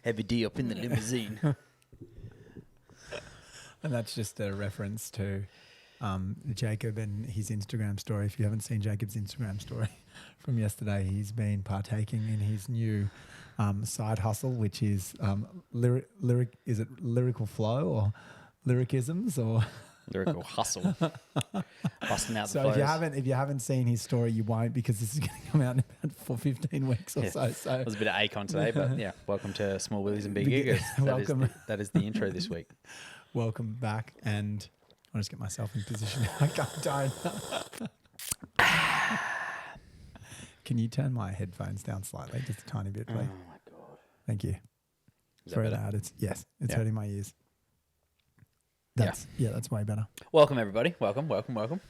Heavy D up in the limousine. And that's just a reference to Jacob and his Instagram story. If you haven't seen Jacob's Instagram story from yesterday, he's been partaking in his new side hustle, which is is it lyrical flow or lyricisms or Lyrical hustle. Busting out the so flows. if you haven't seen his story, you won't, because this is going to come out in about 15 weeks or so. So it was a bit of Acon today, but yeah, welcome to Small Willies and Big Egos. Welcome. That is the intro this week. Welcome back, and I'll just get myself in position. I don't. Can you turn my headphones down slightly, just a tiny bit, please? Oh my God. Thank you. Is Very that better? loud. It's hurting my ears. That's way better. Welcome everybody. Welcome. Welcome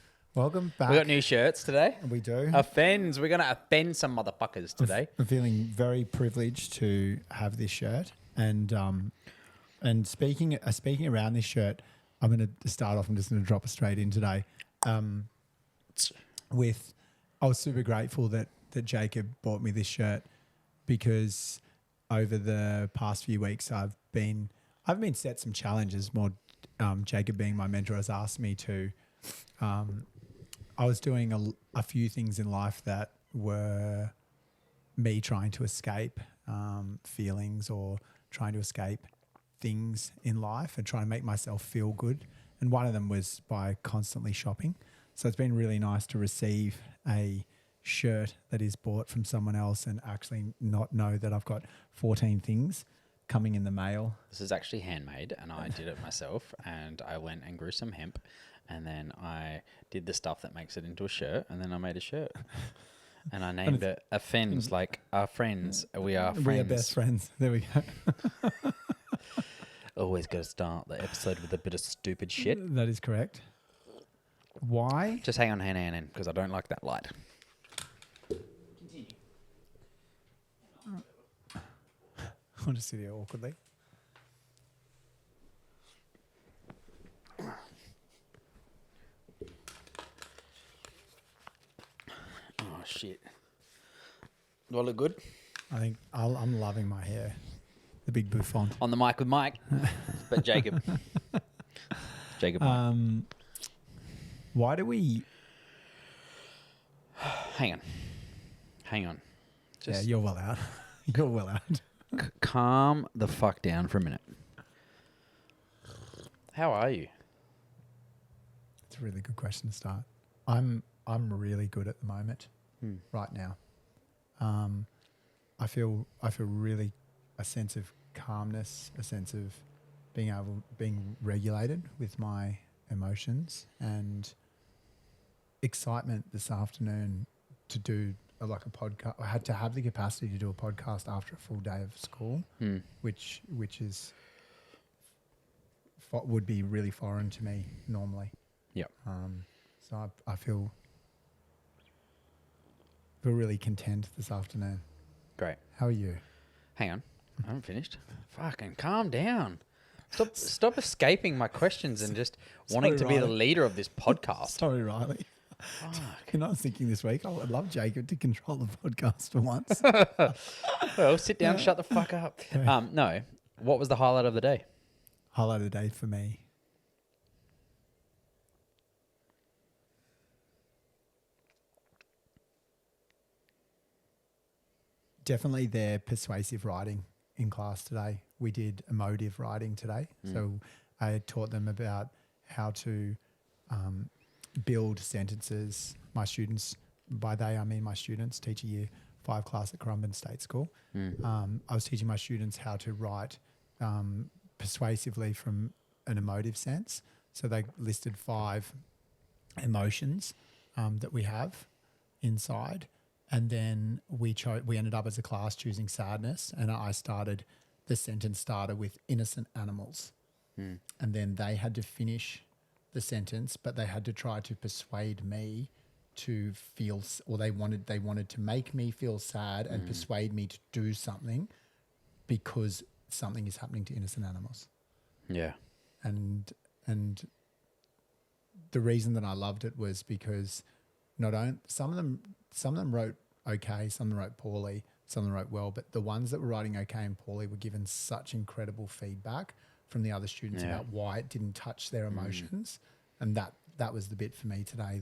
back. We got new shirts today. We do. Offends. We're gonna offend some motherfuckers today. I'm feeling very privileged to have this shirt, and speaking around this shirt, I'm going to start off. I'm just going to drop it straight in today. I was super grateful that Jacob bought me this shirt, because over the past few weeks I've been set some challenges. More, Jacob being my mentor has asked me to. I was doing a few things in life that were me trying to escape feelings, or trying to escape things in life and trying to make myself feel good. And one of them was by constantly shopping. So it's been really nice to receive a shirt that is bought from someone else and actually not know that I've got 14 things coming in the mail. This is actually handmade, and I did it myself. And I went and grew some hemp, and then I did the stuff that makes it into a shirt, and then I made a shirt. And I named it Offends, like our friends. We are friends. We are best friends. There we go. Always got to start the episode with a bit of stupid shit. That is correct. Why? Just hang on, because I don't like that light. Continue. I'll just sit here awkwardly. Oh, shit. Do I look good? I think I'm loving my hair. The big bouffant. On the mic with Mike. But Jacob. Mike. Why do we... Hang on. Yeah, you're well out. You're well out. Calm the fuck down for a minute. How are you? It's a really good question to start. I'm really good at the moment, right now. I feel really a sense of calmness, a sense of being regulated with my emotions, and excitement this afternoon to do a podcast. I had to have the capacity to do a podcast after a full day of school, which is would be really foreign to me normally. Yep. So I feel really content this afternoon. Great. How are you? Hang on. I haven't finished. Fucking calm down. Stop escaping my questions and just wanting to be the leader of this podcast. Sorry, Riley. Fuck. I was thinking this week, I would love Jacob to control the podcast for once. Well, sit down, shut the fuck up. No. What was the highlight of the day? Highlight of the day for me. Definitely their persuasive writing in class today. We did emotive writing today. So I taught them about how to build sentences. My students, by they I mean my students, teach a year 5 class at Currumbin State School. I was teaching my students how to write persuasively from an emotive sense. So they listed 5 emotions that we have inside. And then we ended up as a class choosing sadness, and I started the sentence starter with innocent animals. And then they had to finish the sentence, but they had to try to persuade me to feel, or they wanted to make me feel sad and persuade me to do something because something is happening to innocent animals. Yeah. And the reason that I loved it was because some of them wrote okay, some of them wrote poorly, some of them wrote well, but the ones that were writing okay and poorly were given such incredible feedback from the other students about why it didn't touch their emotions. And that was the bit for me today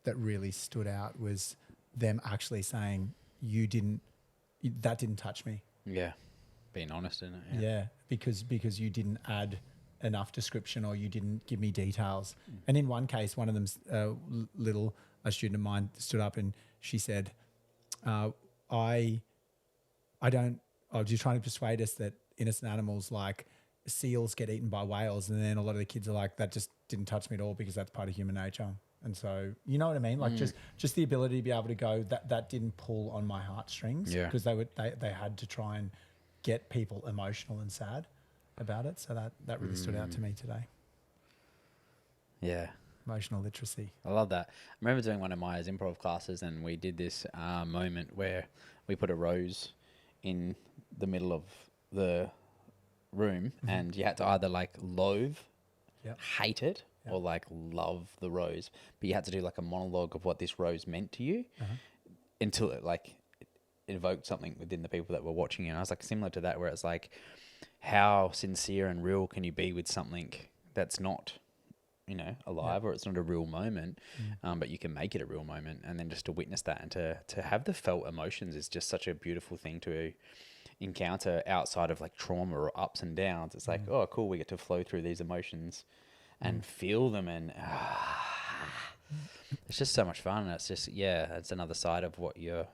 that really stood out, was them actually saying, that didn't touch me. Yeah. Being honest in it. Yeah, because you didn't add enough description, or you didn't give me details. And in one case, one of them, a student of mine stood up and she said, I was just trying to persuade us that innocent animals like seals get eaten by whales. And then a lot of the kids are like, that just didn't touch me at all because that's part of human nature. And so, you know what I mean? Like just the ability to be able to go, that didn't pull on my heartstrings, because they had to try and get people emotional and sad about it. So that really stood out to me today. Yeah. Emotional literacy. I love that. I remember doing one of my improv classes, and we did this moment where we put a rose in the middle of the room, and you had to either like loathe, hate it, or like love the rose. But you had to do like a monologue of what this rose meant to you until it like invoked something within the people that were watching you. And I was like, similar to that, where it's like, how sincere and real can you be with something that's not, you know, alive, or it's not a real moment, but you can make it a real moment. And then just to witness that and to have the felt emotions is just such a beautiful thing to encounter outside of like trauma or ups and downs. It's like, oh, cool, we get to flow through these emotions and feel them, and it's just so much fun. And it's just, it's another side of what you're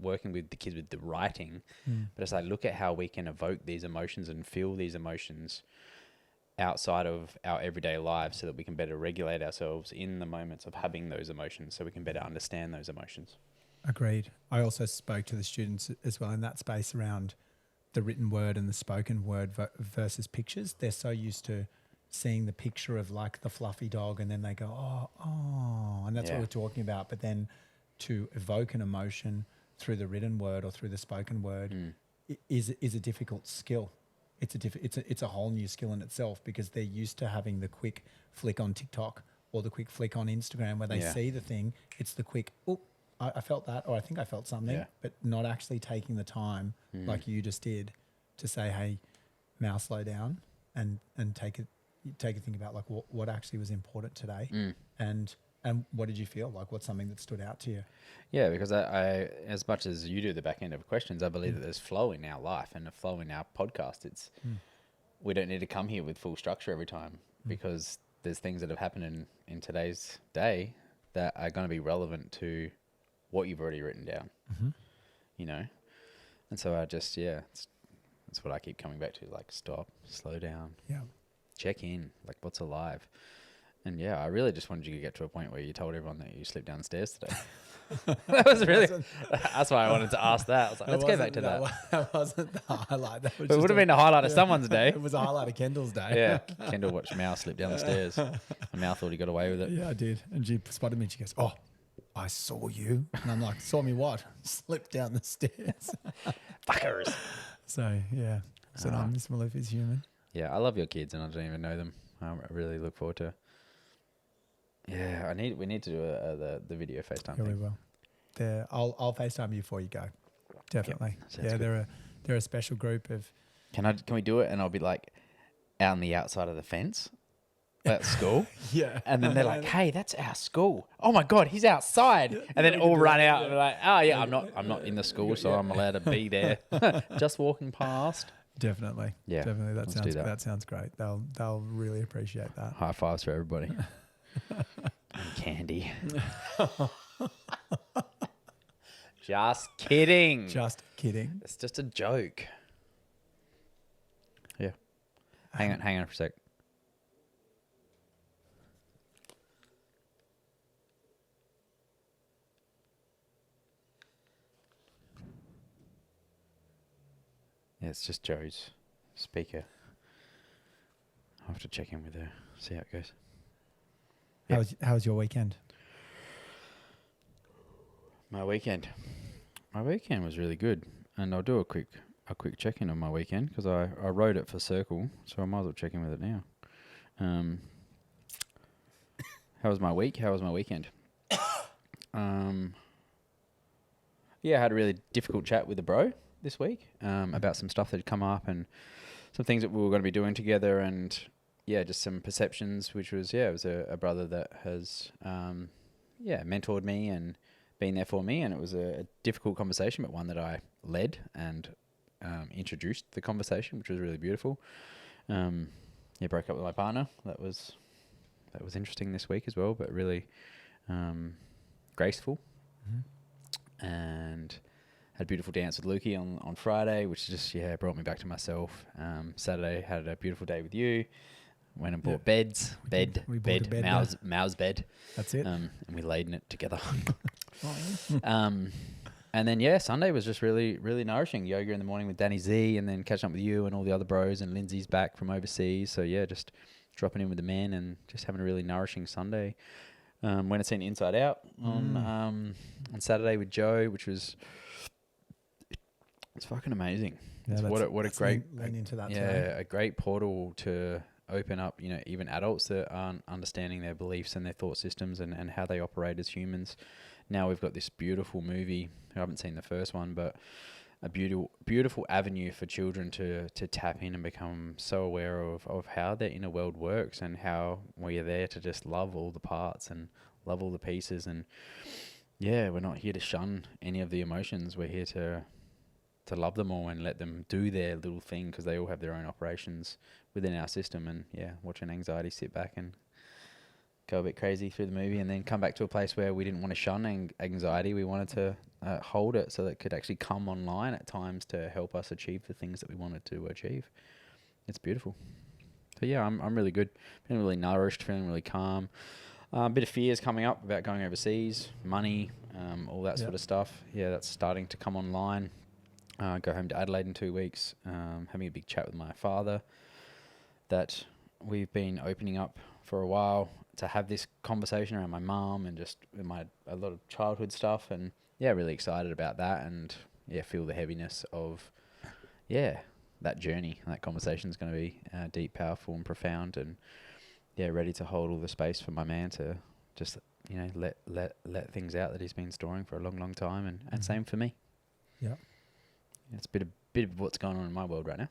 working with the kids with the writing. But it's like, look at how we can evoke these emotions and feel these emotions outside of our everyday lives, so that we can better regulate ourselves in the moments of having those emotions, so we can better understand those emotions. Agreed. I also spoke to the students as well in that space around the written word and the spoken word versus pictures. They're so used to seeing the picture of like the fluffy dog, and then they go, oh, and that's what we're talking about. But then to evoke an emotion through the written word or through the spoken word is a difficult skill. It's a whole new skill in itself, because they're used to having the quick flick on TikTok or the quick flick on Instagram where they see the thing. It's the quick, I felt that, or I think I felt something, but not actually taking the time like you just did to say, hey, Mal, slow down and take a think about like what actually was important today, and what did you feel like? What's something that stood out to you? Yeah, because I as much as you do the back end of questions, I believe that there's flow in our life and a flow in our podcast. It's we don't need to come here with full structure every time, because there's things that have happened in today's day that are going to be relevant to what you've already written down, you know? And so I just, that's what I keep coming back to, like, stop, slow down, check in, like, what's alive? And I really just wanted you to get to a point where you told everyone that you slipped down the stairs today. That was really, that's why I wanted to ask that. I was like, let's go back to that. That wasn't the highlight. That was It would have been the highlight of someone's day. It was a highlight of Kendall's day. Yeah. Kendall watched Mal slip down the stairs. And Mal thought he got away with it. Yeah, I did. And she spotted me and she goes, oh, I saw you. And I'm like, saw me what? Slipped down the stairs. Fuckers. So, yeah. So, no, Miss Maloof is human. Yeah, I love your kids and I don't even know them. I really look forward to. Yeah, we need to do the video FaceTime thing. We will. I'll FaceTime you before you go. Definitely. Yep. Yeah, they're a special group of. Can we do it? And I'll be like out on the outside of the fence at school. Yeah. And then they're like, "Hey, that's our school. Oh my God, he's outside!" And then all run out and be like, "Oh yeah, I'm not in the school, so I'm allowed to be there, just walking past." Definitely. Yeah. Definitely. Let's do that. That sounds great. They'll really appreciate that. High fives for everybody. And candy. Just kidding. Just kidding. It's just a joke. Yeah. Hang on for a sec. Yeah, it's just Joe's speaker. I'll have to check in with her, see how it goes. Yep. How was your weekend? My weekend was really good, and I'll do a quick check-in on my weekend because I wrote it for Circle, so I might as well check in with it now. How was my week? How was my weekend? I had a really difficult chat with a bro this week about some stuff that had come up and some things that we were going to be doing together, and just some perceptions, which was, it was a brother that has, mentored me and been there for me. And it was a difficult conversation, but one that I led and introduced the conversation, which was really beautiful. Broke up with my partner. That was interesting this week as well, but really graceful. Mm-hmm. And had a beautiful dance with Lukey on Friday, which just brought me back to myself. Saturday had a beautiful day with you. Went and bought beds, Mao's bed. That's it. And we laid in it together. And then Sunday was just really, really nourishing. Yoga in the morning with Danny Z, and then catching up with you and all the other bros, and Lindsay's back from overseas. So just dropping in with the men and just having a really nourishing Sunday. Went and seen Inside Out on Saturday with Joe, which was it's fucking amazing. Yeah, what a great lean into that. Today. A great portal to open up, even adults that aren't understanding their beliefs and their thought systems and how they operate as humans. Now we've got this beautiful movie. I haven't seen the first one, but a beautiful avenue for children to tap in and become so aware of how their inner world works, and how we are there to just love all the parts and love all the pieces. And we're not here to shun any of the emotions. We're here to love them all and let them do their little thing, because they all have their own operations within our system. And watching anxiety sit back and go a bit crazy through the movie, and then come back to a place where we didn't want to shun anxiety. We wanted to hold it so that it could actually come online at times to help us achieve the things that we wanted to achieve. It's beautiful. So I'm really good. Feeling really nourished, feeling really calm. A bit of fears coming up about going overseas, money, all that sort of stuff. That's starting to come online. Go home to Adelaide in 2 weeks, having a big chat with my father that we've been opening up for a while, to have this conversation around my mum and just a lot of childhood stuff, and really excited about that, and feel the heaviness of that journey. That conversation is going to be deep, powerful and profound, and ready to hold all the space for my man to just let things out that he's been storing for a long time, and same for me. It's a bit of what's going on in my world right now.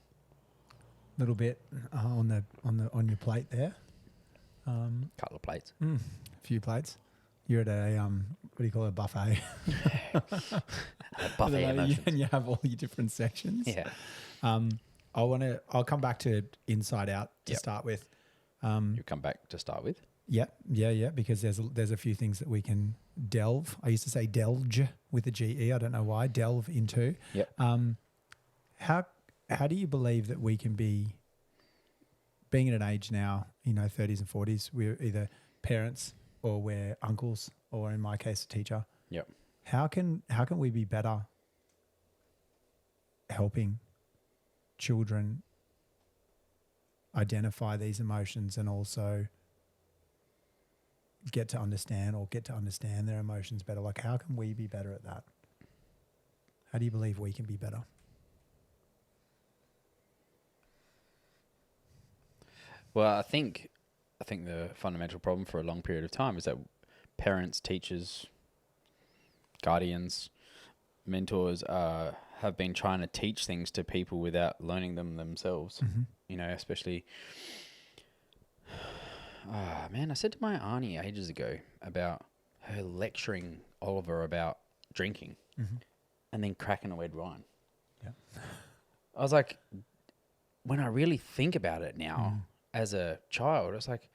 Little bit on your plate there. Couple of plates. A few plates. You're at a what do you call it, a buffet? A buffet emotions. And you have all your different sections. I'll come back to Inside Out to start with. You come back to start with? Yeah, because there's a few things that we can delve. I used to say delge with a GE. I don't know why. Delve into. Yep. How do you believe that we can be, being at an age now, 30s and 40s, we're either parents or we're uncles, or in my case, a teacher. Yep. How can we be better helping children identify these emotions, and also get to understand their emotions better? Like, how can we be better at that? How do you believe we can be better? Well, I think the fundamental problem for a long period of time is that parents, teachers, guardians, mentors have been trying to teach things to people without learning them themselves. Mm-hmm. Especially... I said to my auntie ages ago about her lecturing Oliver about drinking, and then cracking a red wine. Yeah. I was like, when I really think about it now, as a child, I was like,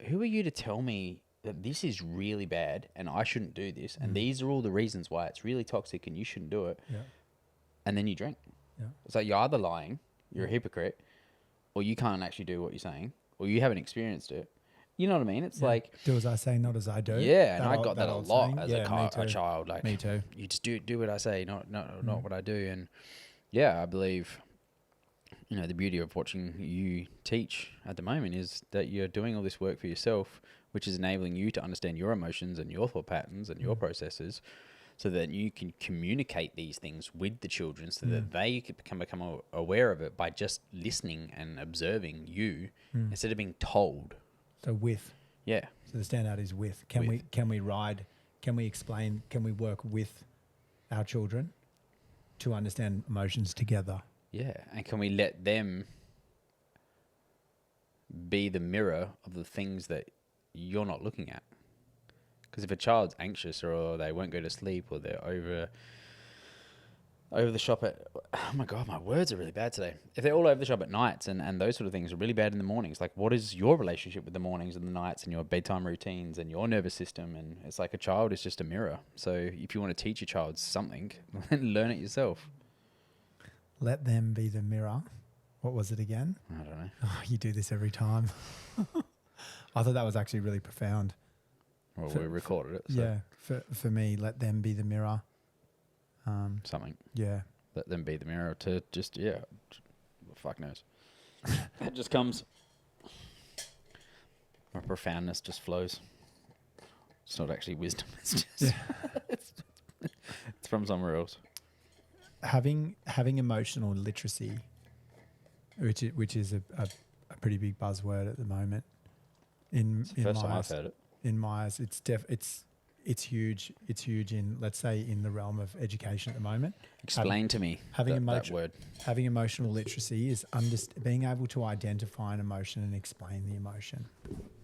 who are you to tell me that this is really bad and I shouldn't do this, and these are all the reasons why it's really toxic and you shouldn't do it, and then you drink. Yeah. It's like, you're either lying, you're a hypocrite, or you can't actually do what you're saying, or you haven't experienced it. You know what I mean? It's like... do as I say, not as I do. Yeah, and I got that a lot as a child. Like, me too. You just do what I say, not what I do. And I believe... the beauty of watching you teach at the moment is that you're doing all this work for yourself, which is enabling you to understand your emotions and your thought patterns and your processes, so that you can communicate these things with the children, so that they can become aware of it by just listening and observing you instead of being told. So with. Yeah. So the standout is with. Can we ride? Can we explain? Can we work with our children to understand emotions together. Yeah. And can we let them be the mirror of the things that you're not looking at? Because if a child's anxious or they won't go to sleep or they're over the shop at, oh my God, my words are really bad today. If they're all over the shop at nights and those sort of things are really bad in the mornings, like what is your relationship with the mornings and the nights and your bedtime routines and your nervous system? And it's like a child is just a mirror. So if you want to teach your child something, then learn it yourself. Let them be the mirror. What was it again? I don't know. Oh, you do this every time. I thought that was actually really profound. Well, we recorded it. So Yeah, for me, let them be the mirror. something. Yeah. Let them be the mirror to just, fuck knows. It just comes. My profoundness just flows. It's not actually wisdom. It's just, it's from somewhere else. Having emotional literacy, which is a pretty big buzzword at the moment. It's the first time I've heard it. In my eyes, it's huge. It's huge in, let's say, in the realm of education at the moment. Explain to me that word. Having emotional literacy is being able to identify an emotion and explain the emotion.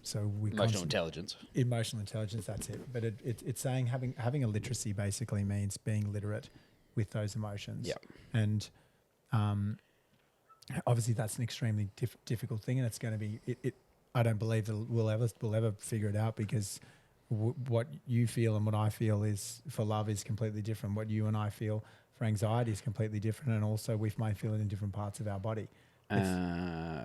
So Emotional intelligence. Emotional intelligence, that's it. But it's saying having a literacy basically means being literate with those emotions. Yeah. And obviously that's an extremely difficult thing, and it's going to be I don't believe that we'll ever figure it out, because what you feel and what I feel is for love is completely different. What you and I feel for anxiety is completely different, and also we may feel it in different parts of our body. I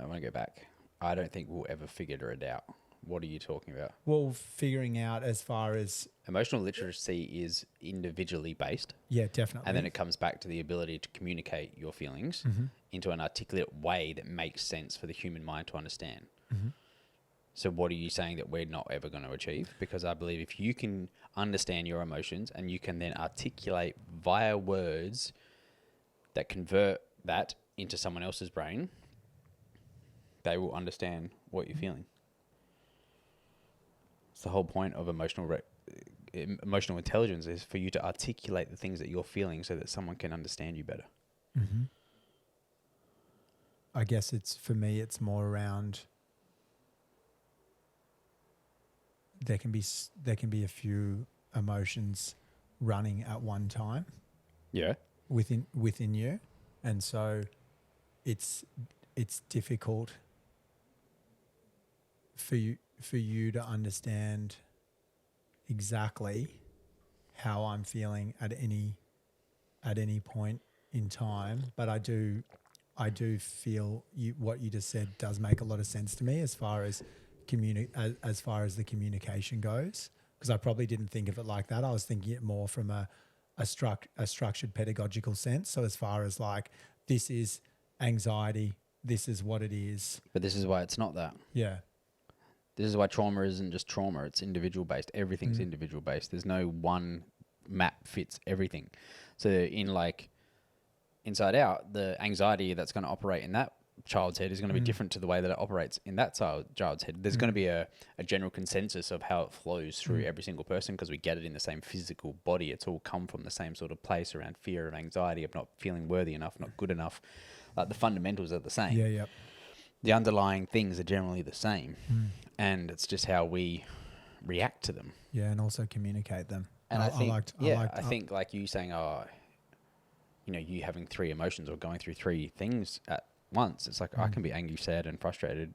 want to go back. I don't think we'll ever figure it out. What are you talking about? Well, figuring out as far as... Emotional literacy is individually based. Yeah, definitely. And then it comes back to the ability to communicate your feelings into an articulate way that makes sense for the human mind to understand. Mm-hmm. So what are you saying that we're not ever going to achieve? Because I believe if you can understand your emotions and you can then articulate via words that convert that into someone else's brain, they will understand what you're feeling. It's the whole point of emotional intelligence is for you to articulate the things that you're feeling so that someone can understand you better. Mm-hmm. I guess for me, it's more around... There can be a few emotions running at one time. Yeah. Within you, and so it's difficult for you to understand exactly how I'm feeling at any point in time. But I do feel what you just said does make a lot of sense to me as far as the communication goes, because I probably didn't think of it like that. I was thinking it more from a structured pedagogical sense. So as far as like, this is anxiety, this is what it is. But this is why it's not that. Yeah. This is why trauma isn't just trauma. It's individual based. Everything's individual based. There's no one map fits everything. So in like Inside Out, the anxiety that's going to operate in that child's head is going to be different to the way that it operates in that child's head. There's going to be a general consensus of how it flows through every single person, because we get it in the same physical body. It's all come from the same sort of place around fear of anxiety, of not feeling worthy enough, not good enough. Like the fundamentals are the same. Yeah, yeah. The underlying things are generally the same. And it's just how we react to them. Yeah, and also communicate them. And I think like you saying, you having three emotions or going through three things at once. It's like I can be angry, sad, and frustrated,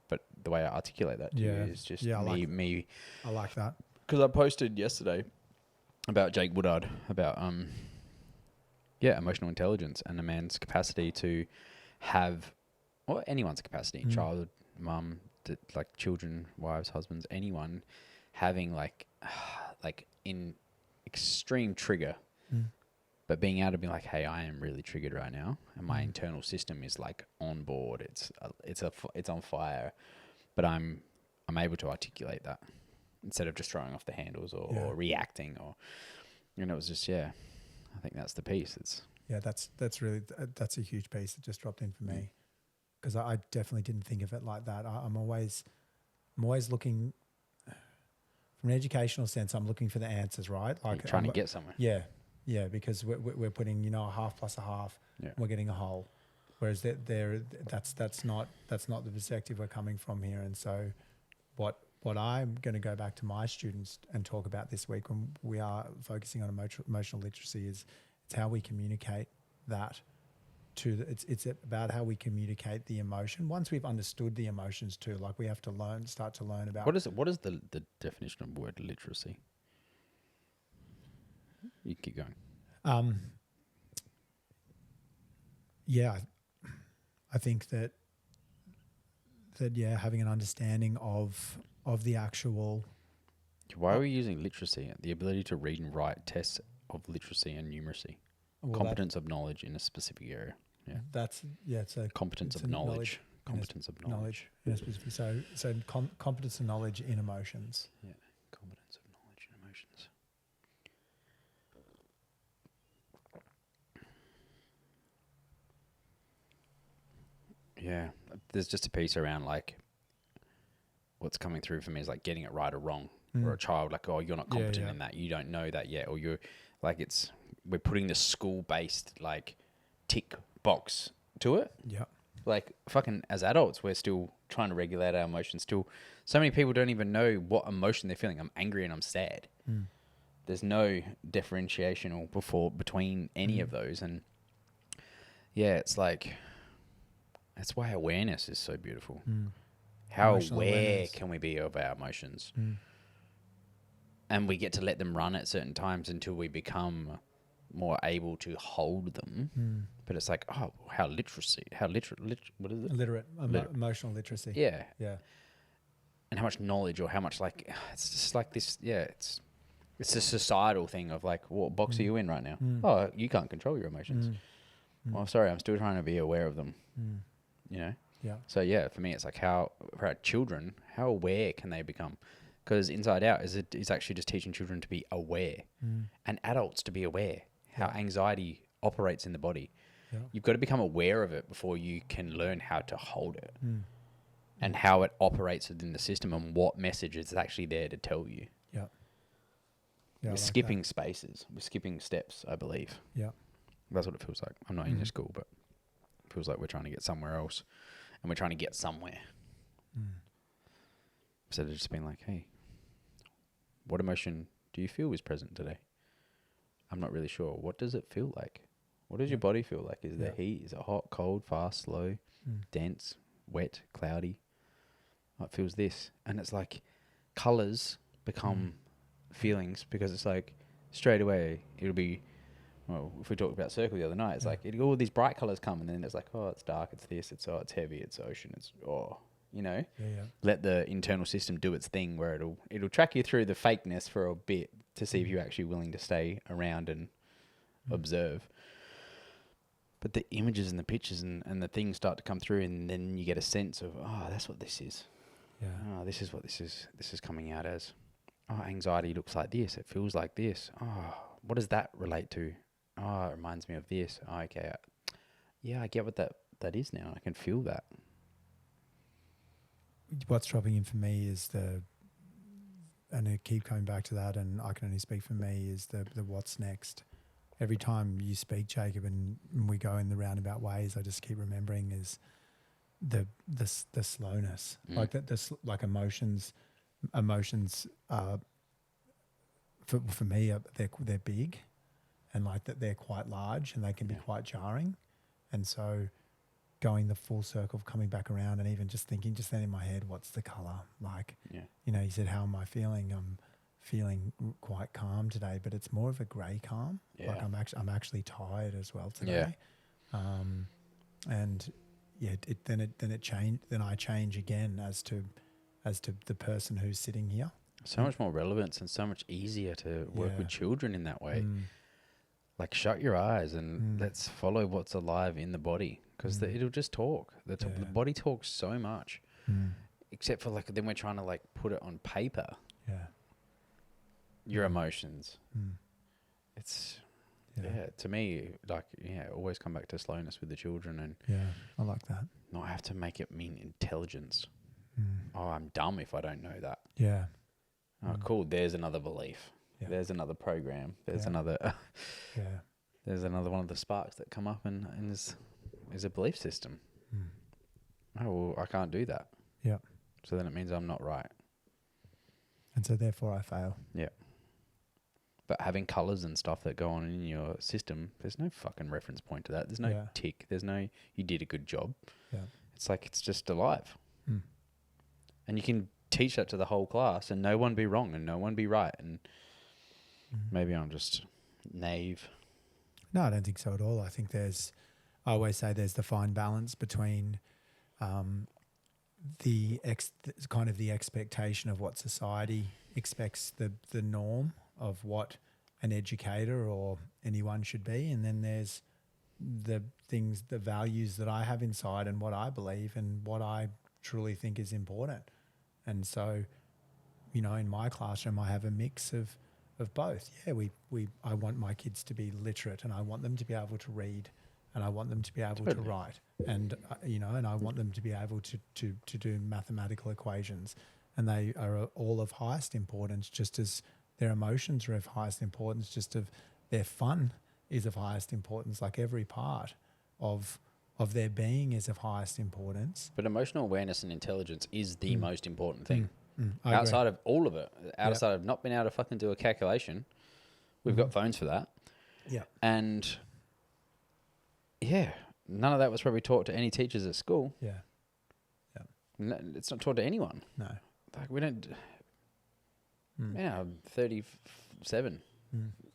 but the way I articulate that to you is just me. I like that, because I posted yesterday about Jake Woodard about emotional intelligence and a man's capacity to have, or anyone's capacity, child, mum, like children, wives, husbands, anyone having like in extreme trigger. But being able to be like, hey, I am really triggered right now, and my internal system is like on board. It's on fire, but I'm able to articulate that instead of just throwing off the handles or reacting it was just I think that's the piece. That's a huge piece that just dropped in for me, because I definitely didn't think of it like that. I'm always looking from an educational sense. I'm looking for the answers, right? Like you're trying to get somewhere. Yeah. Yeah, because we're putting, a half plus a half, Yeah. we're getting a whole. Whereas that's not the perspective we're coming from here. And so what I'm going to go back to my students and talk about this week when we are focusing on emotional literacy is it's how we communicate that it's about how we communicate the emotion. Once we've understood the emotions too, like we have to start to learn about. What is the definition of word literacy? You keep going. Yeah, I think that having an understanding of the actual. Why are we using literacy? The ability to read and write tests of literacy and numeracy. Competence of knowledge in a specific area. Yeah. It's a competence of knowledge. Competence of knowledge. In a specific. So competence of knowledge in emotions. Yeah. Competence of knowledge in emotions. Yeah. There's just a piece around like what's coming through for me is like getting it right or wrong. Or a child like, oh, you're not competent in that. You don't know that yet. Or you're like, we're putting the school-based like tick box to it. Yeah. Like fucking as adults, we're still trying to regulate our emotions. Still, so many people don't even know what emotion they're feeling. I'm angry and I'm sad. There's no differentiation or between any of those. And yeah, it's like, that's why awareness is so beautiful. How aware can we be of our emotions? And we get to let them run at certain times until we become more able to hold them. But it's like, oh, what is it? Literate, emotional literacy. Yeah. Yeah. And how much knowledge or how much like, it's just like this, it's a societal thing of like, what box are you in right now? Oh, you can't control your emotions. Well, sorry, I'm still trying to be aware of them, Yeah. So yeah, for me, it's like for our children, how aware can they become? Because Inside Out is actually just teaching children to be aware and adults to be aware how anxiety operates in the body. Yeah. You've got to become aware of it before you can learn how to hold it and how it operates within the system and what message is actually there to tell you. Yeah. We're skipping spaces. We're skipping steps, I believe. Yeah. That's what it feels like. I'm not in your school, but it feels like we're trying to get somewhere else and we're trying to get somewhere. Instead of just being like, hey, what emotion do you feel is present today? I'm not really sure. What does it feel like? What does your body feel like? Is there heat? Is it hot, cold, fast, slow, dense, wet, cloudy? Oh, it feels this. And it's like colors become feelings because it's like straight away it'll be, well, if we talked about circle the other night, it's like all these bright colors come and then it's like, oh, it's dark, it's this, it's heavy, it's ocean, it's let the internal system do its thing where it'll track you through the fakeness for a bit to see if you're actually willing to stay around and observe. But the images and the pictures and the things start to come through and then you get a sense of, oh, that's what this is. Yeah. Oh, this is what this is coming out as. Oh, anxiety looks like this. It feels like this. Oh, what does that relate to? Oh, it reminds me of this. Oh, okay. Yeah, I get what that is now. I can feel that. What's dropping in for me is and I keep coming back to that, and I can only speak for me, is the what's next. Every time you speak, Jacob, and we go in the roundabout ways, I just keep remembering is the slowness, like that. Like emotions for me they're big, and like that they're quite large, and they can be quite jarring, and so going the full circle of coming back around and even just thinking just then in my head, what's the color? Like, you said, how am I feeling? I'm feeling quite calm today, but it's more of a grey calm. Yeah. Like I'm actually tired as well today. Yeah. And then I change again as to the person who's sitting here. So much more relevance and so much easier to work with children in that way. Like shut your eyes and let's follow what's alive in the body, because it'll just talk. The body talks so much, except for like then we're trying to like put it on paper. Yeah. Your emotions. It's to me like always come back to slowness with the children, and I like that. Not have to make it mean intelligence. Oh, I'm dumb if I don't know that. Yeah. Oh, cool. There's another belief. Yeah. There's another program. There's Yeah. another. Yeah. There's another one of the sparks that come up and is a belief system. Mm. Oh, well, I can't do that. Yeah. So then it means I'm not right. And so therefore I fail. Yeah. But having colours and stuff that go on in your system, there's no fucking reference point to that. There's no tick. There's no, you did a good job. Yeah. It's like, it's just alive. Mm. And you can teach that to the whole class and no one be wrong and no one be right. And maybe I'm just naive. No, I don't think so at all. I think I always say there's the fine balance between the expectation of what society expects the norm of what an educator or anyone should be, and then there's the values that I have inside and what I believe and what I truly think is important. And so, in my classroom, I have a mix of both. Yeah, I want my kids to be literate, and I want them to be able to read, and I want them to be able to write, and and I want them to be able to do mathematical equations, and they are all of highest importance, just as their emotions are of highest importance, just of their fun is of highest importance. Like every part of their being is of highest importance. But emotional awareness and intelligence is the most important thing. I Outside agree. of all of it, outside of not being able to fucking do a calculation, we've got phones for that. Yeah. And yeah, none of that was probably taught to any teachers at school. Yeah. No, it's not taught to anyone. No. Like we don't. Yeah, I'm 37.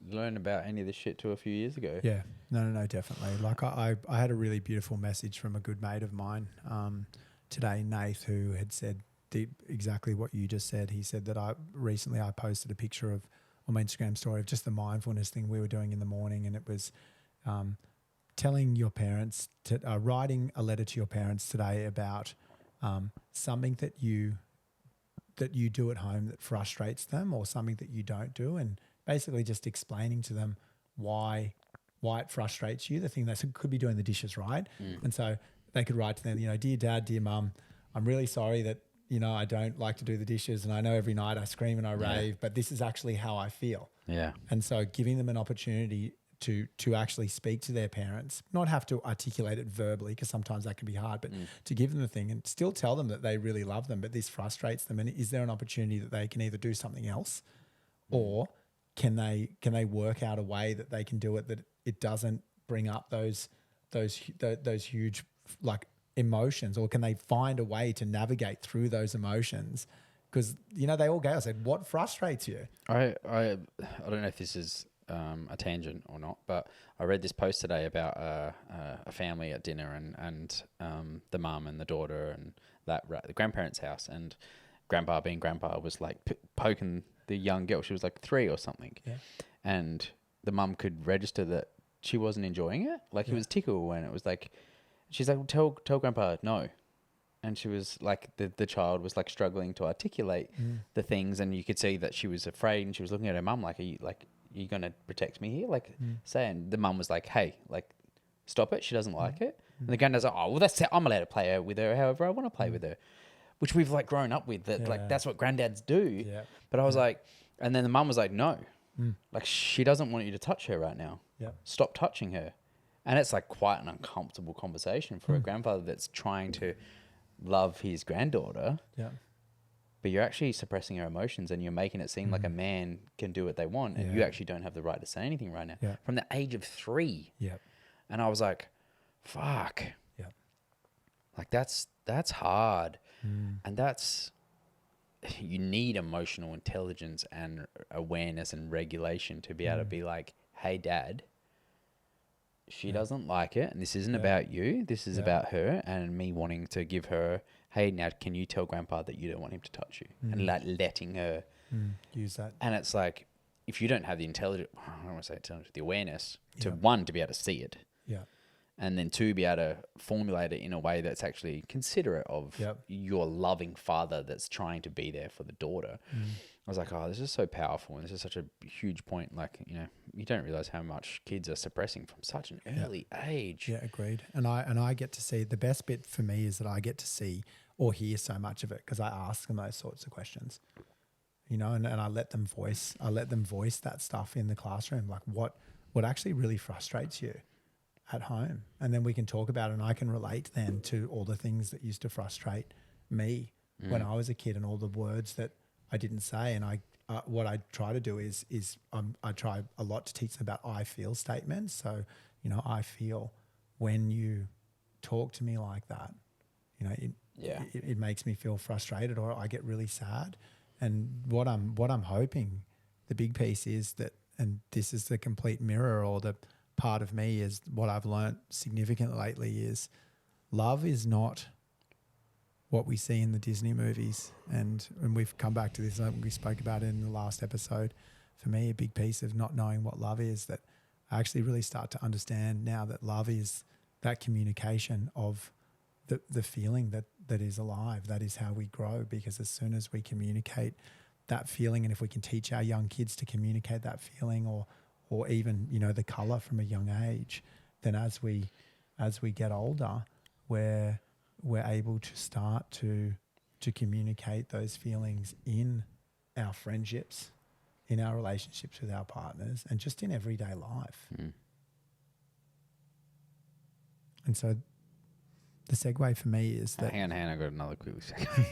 Learn about any of this shit to a few years ago. Yeah. No, definitely. Like I had a really beautiful message from a good mate of mine today, Nath, who had said exactly what you just said. He said that I posted a picture on my Instagram story of just the mindfulness thing we were doing in the morning, and it was telling your parents, writing a letter to your parents today about something that you do at home that frustrates them, or something that you don't do, and basically just explaining to them why it frustrates you, the thing that could be doing the dishes, right? And so they could write to them, dear dad, dear mum, I'm really sorry that, I don't like to do the dishes, and I know every night I scream and I rave, but this is actually how I feel. Yeah. And so giving them an opportunity to actually speak to their parents, not have to articulate it verbally, because sometimes that can be hard, but to give them the thing and still tell them that they really love them, but this frustrates them. And is there an opportunity that they can either do something else, or can they work out a way that they can do it that it doesn't bring up those huge like emotions, or can they find a way to navigate through those emotions? Because they all go. I said, what frustrates you? I don't know if this is a tangent or not, but I read this post today about a family at dinner and the mum and the daughter and the grandparents' house, and grandpa being grandpa was like poking the young girl. She was like 3 or something, and the mum could register that she wasn't enjoying it. Like it was tickle when it was like, she's like, tell grandpa no. And she was like, the child was like struggling to articulate the things, and you could see that she was afraid, and she was looking at her mum like, are you going to protect me here? Like saying, the mum was like, hey, like stop it. She doesn't like it. And the granddad's like, oh, well, that's it. I'm allowed to play with her however I want to play with her, which we've like grown up with that. Like that's what granddads do. Yeah. But I was like, and then the mum was like, no, like she doesn't want you to touch her right now. Yeah. Stop touching her. And it's like quite an uncomfortable conversation for a grandfather that's trying to love his granddaughter. Yeah. But you're actually suppressing her emotions, and you're making it seem like a man can do what they want, and you actually don't have the right to say anything right now. Yeah. From the age of 3. Yeah. And I was like, fuck. Yeah. Like that's hard. And you need emotional intelligence and awareness and regulation to be able to be like, hey dad, she doesn't like it, and this isn't about you. This is about her, and me wanting to give her, hey, now can you tell grandpa that you don't want him to touch you? And like letting her use that. And it's like, if you don't have the I don't want to say intelligence, the awareness to one, to be able to see it. Yeah. And then 2, be able to formulate it in a way that's actually considerate of your loving father that's trying to be there for the daughter. I was like, oh, this is so powerful, and this is such a huge point. Like, you don't realize how much kids are suppressing from such an early age. Yeah, agreed. And I get to see, the best bit for me is that I get to see or hear so much of it because I ask them those sorts of questions. you know, and I let them voice that stuff in the classroom, like what actually really frustrates you at home. And then we can talk about it, and I can relate then to all the things that used to frustrate me when I was a kid, and all the words that I didn't say. And what I try to do is I try a lot to teach them about I feel statements. So, you know, I feel when you talk to me like that, you know, it makes me feel frustrated, or I get really sad. And what I'm hoping, the big piece is that, and this is the complete mirror, or the part of me is what I've learned significantly lately, is love is not what we see in the Disney movies. And we've come back to this, we spoke about it in the last episode. For me, a big piece of not knowing what love is, that I actually really start to understand now that love is that communication of the feeling that is alive. That is how we grow, because as soon as we communicate that feeling, and if we can teach our young kids to communicate that feeling, or even, you know, the color from a young age, then as we get older, we're able to start to communicate those feelings in our friendships, in our relationships with our partners, and just in everyday life. And so the segue for me is that... Hang on, I got another quick segue.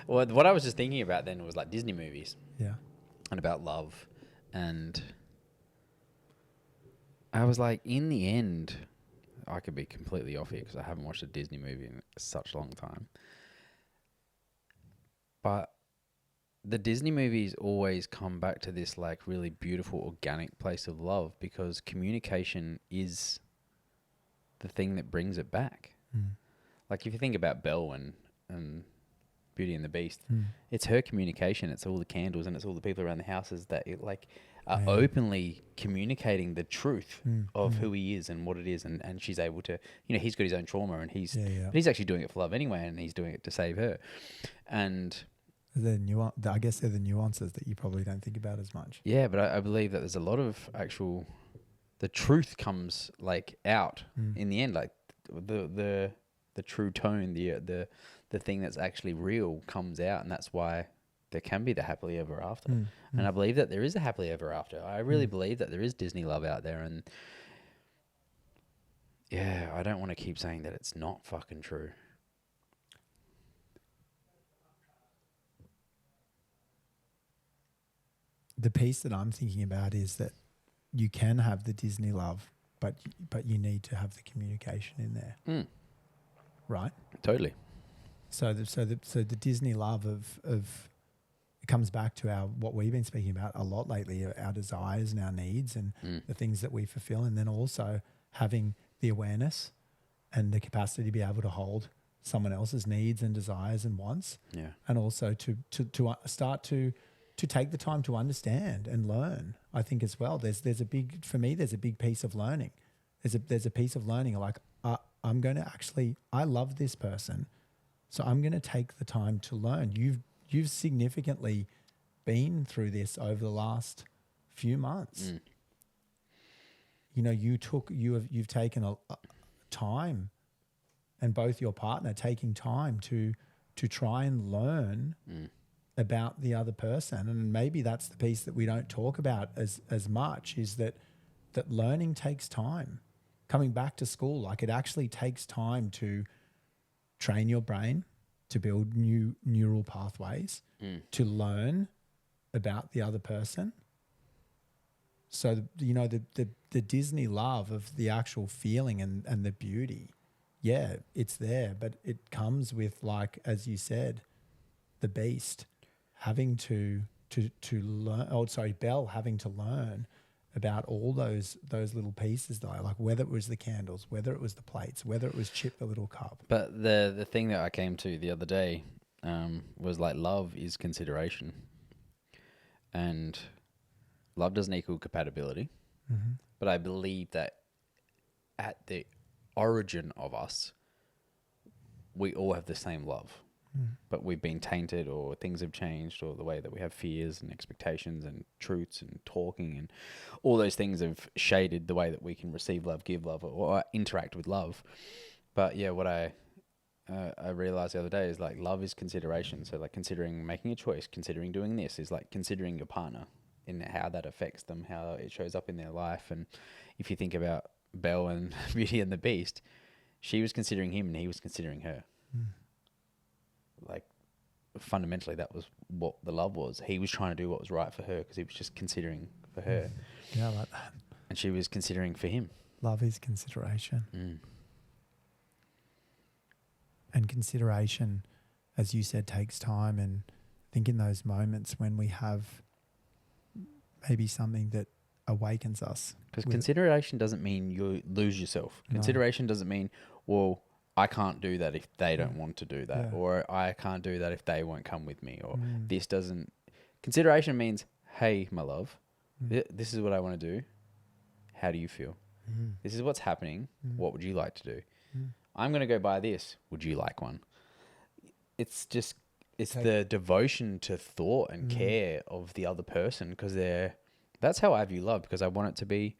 Well, what I was just thinking about then was like Disney movies. Yeah. And about love. And I was like, in the end, I could be completely off here because I haven't watched a Disney movie in such a long time. But the Disney movies always come back to this like really beautiful, organic place of love, because communication is the thing that brings it back. Like if you think about Belle and Beauty and the Beast, it's her communication. It's all the candles, and it's all the people around the houses that are openly communicating the truth of who he is and what it is. And she's able to, you know, he's got his own trauma, and he's actually doing it for love anyway, and he's doing it to save her. And I guess they're the nuances that you probably don't think about as much. Yeah, but I believe that there's a lot of the truth comes like out in the end, like the true tone, the thing that's actually real comes out, and that's why there can be the happily ever after. And I believe that there is a happily ever after. I really believe that there is Disney love out there, and yeah, I don't want to keep saying that it's not fucking true. The piece that I'm thinking about is that you can have the Disney love, but you need to have the communication in there, right? Totally. So the Disney love of it comes back to what we've been speaking about a lot lately, our desires and our needs and the things that we fulfill, and then also having the awareness and the capacity to be able to hold someone else's needs and desires and wants, and also to start to take the time to understand and learn. I think as well, there's a big piece of learning. There's a piece of learning like I'm going to actually, I love this person, so I'm going to take the time to learn. You've significantly been through this over the last few months. You know, you've taken a time, and both your partner taking time to try and learn about the other person. And maybe that's the piece that we don't talk about as much, is that learning takes time. Coming back to school, like it actually takes time to train your brain, to build new neural pathways, to learn about the other person. So, you know, the Disney love of the actual feeling and the beauty, yeah, it's there, but it comes with, like, as you said, the beast having to learn, Belle having to learn about all those little pieces though, like whether it was the candles, whether it was the plates, whether it was Chip the little cup. But the thing that I came to the other day was like love is consideration, and love doesn't equal compatibility. But I believe that at the origin of us, we all have the same love. But we've been tainted, or things have changed, or the way that we have fears and expectations and truths and talking and all those things have shaded the way that we can receive love, give love, or interact with love. But yeah, what I I realized the other day is like love is consideration. So like considering making a choice, considering doing this is like considering your partner in how that affects them, how it shows up in their life. And if you think about Belle and Beauty and the Beast, she was considering him and he was considering her. Like fundamentally, that was what the love was. He was trying to do what was right for her because he was just considering for her. Yeah, I like that. And she was considering for him. Love is consideration. And consideration, as you said, takes time. And I think in those moments when we have maybe something that awakens us. Because consideration doesn't mean you lose yourself. No. Consideration doesn't mean, well, I can't do that if they don't want to do that. Yeah. Or I can't do that if they won't come with me. Or this doesn't... Consideration means, hey, my love, this is what I want to do. How do you feel? This is what's happening. What would you like to do? I'm going to go buy this. Would you like one? It's just, it's the devotion to thought and care of the other person because that's how I view love because I want it to be,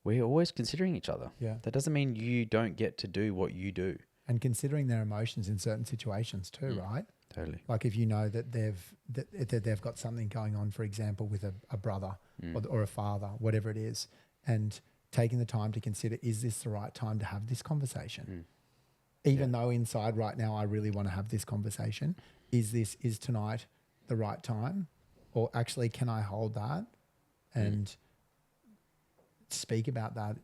we're always considering each other. Yeah. That doesn't mean you don't get to do what you do. And considering their emotions in certain situations too, right? Totally. Like if you know that they've got something going on, for example, with a brother or a father, whatever it is, and taking the time to consider, is this the right time to have this conversation? Even though inside right now I really want to have this conversation, is tonight the right time? Or actually, can I hold that and speak about that,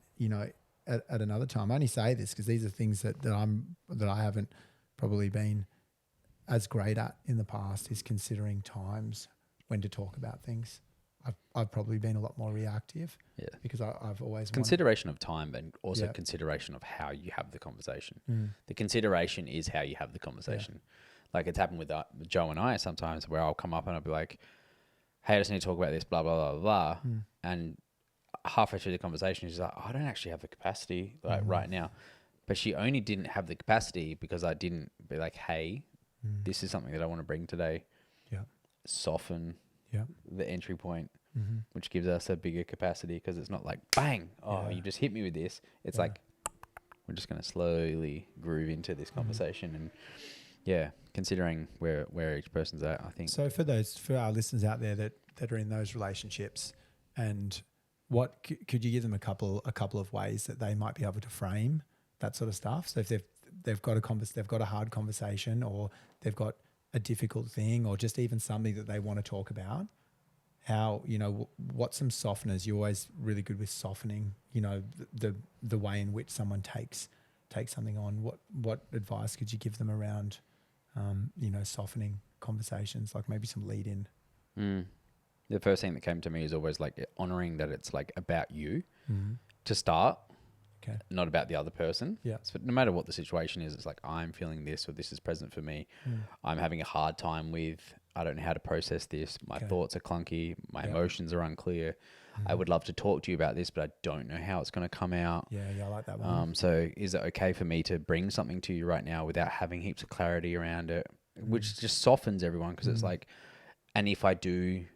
at another time? I only say this because these are things that I haven't probably been as great at in the past, is considering times when to talk about things. I've probably been a lot more reactive because I've always consideration of time and also consideration of how you have the conversation. The consideration is how you have the conversation. Like it's happened with Joe and I sometimes where I'll come up and I'll be like, hey, I just need to talk about this, blah, blah, blah, blah. And halfway through the conversation, she's like, I don't actually have the capacity right now. But she only didn't have the capacity because I didn't be like, hey, this is something that I want to bring today. Yeah. Soften the entry point, which gives us a bigger capacity because it's not like, bang, you just hit me with this. It's like, we're just going to slowly groove into this conversation and considering where each person's at, I think. So for our listeners out there that are in those relationships, and what could you give them a couple of ways that they might be able to frame that sort of stuff? So if they've got a hard conversation, or they've got a difficult thing, or just even something that they want to talk about, how, what's some softeners? You're always really good with softening, the way in which someone takes something on. What advice could you give them around, softening conversations, like maybe some lead in? The first thing that came to me is always like honoring that it's like about you to start. Okay. Not about the other person. Yeah. So no matter what the situation is, it's like, I'm feeling this, or this is present for me. I'm having a hard time with, I don't know how to process this. My thoughts are clunky. My emotions are unclear. I would love to talk to you about this, but I don't know how it's going to come out. Yeah, I like that one. So is it okay for me to bring something to you right now without having heaps of clarity around it, which just softens everyone because it's like, and if I do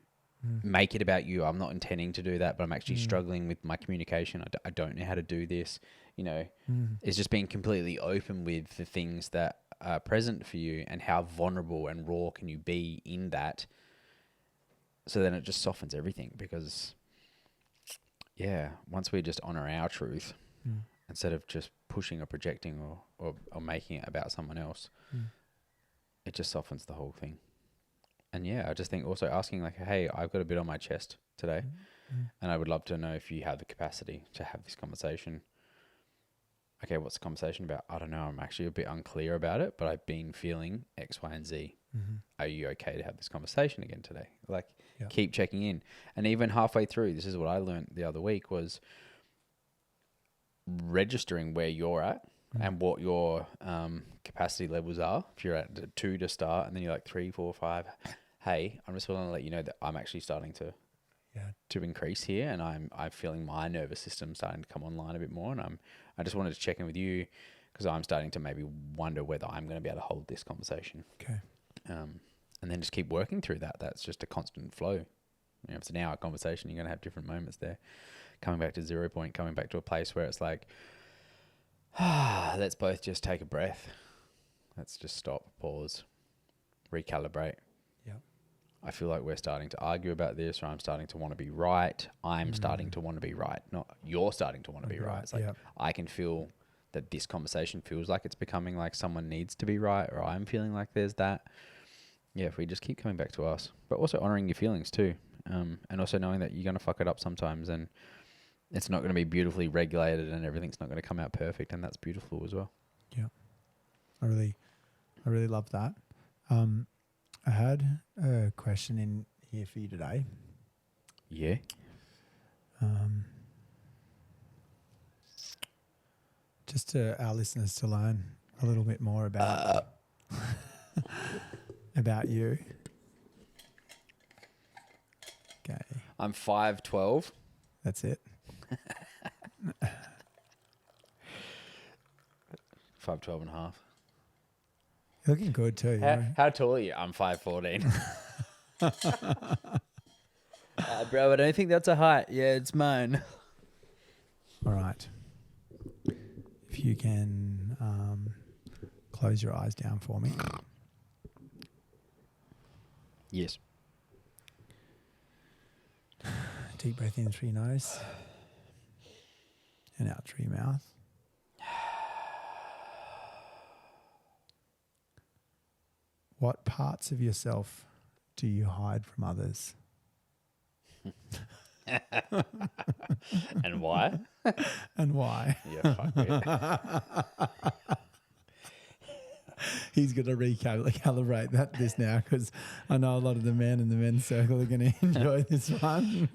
make it about you, I'm not intending to do that, but I'm actually struggling with my communication. I don't know how to do this. It's just being completely open with the things that are present for you and how vulnerable and raw can you be in that. So then it just softens everything because, once we just honor our truth instead of just pushing or projecting or making it about someone else, it just softens the whole thing. And I just think also asking like, hey, I've got a bit on my chest today and I would love to know if you have the capacity to have this conversation. Okay, what's the conversation about? I don't know. I'm actually a bit unclear about it, but I've been feeling X, Y, and Z. Are you okay to have this conversation again today? Like, keep checking in. And even halfway through, this is what I learned the other week, was registering where you're at and what your capacity levels are. If you're at 2 to start and then you're like 3, 4, 5, hey, I'm just willing to let you know that I'm actually starting to increase here, and I'm feeling my nervous system starting to come online a bit more, and I just wanted to check in with you because I'm starting to maybe wonder whether I'm going to be able to hold this conversation. Okay. And then just keep working through that. That's just a constant flow. If it's an hour conversation, you're going to have different moments there. Coming back to 0 point, coming back to a place where it's like, let's both just take a breath. Let's just stop, pause, recalibrate. Yeah. I feel like we're starting to argue about this, or I'm starting to want to be right. I'm starting to want to be right. Not you're starting to want to be right. It's like I can feel that this conversation feels like it's becoming like someone needs to be right, or I'm feeling like there's that. Yeah, if we just keep coming back to us, but also honoring your feelings too, and also knowing that you're going to fuck it up sometimes, and it's not going to be beautifully regulated, and everything's not going to come out perfect, and that's beautiful as well. Yeah, I really love that. I had a question in here for you today. Yeah. Just to our listeners to learn a little bit more about about you. Okay. I'm 5'12". That's it. 5'12 and a half. You're looking good too. How tall are you? I'm 5'14". Bro, I don't think that's a height. Yeah, it's mine. All right. If you can close your eyes down for me. Yes. Deep breath in through your nose and out through your mouth. What parts of yourself do you hide from others? And why? And why? Yeah, fuck it. He's going to recalibrate this now because I know a lot of the men in the men's circle are going to enjoy this one.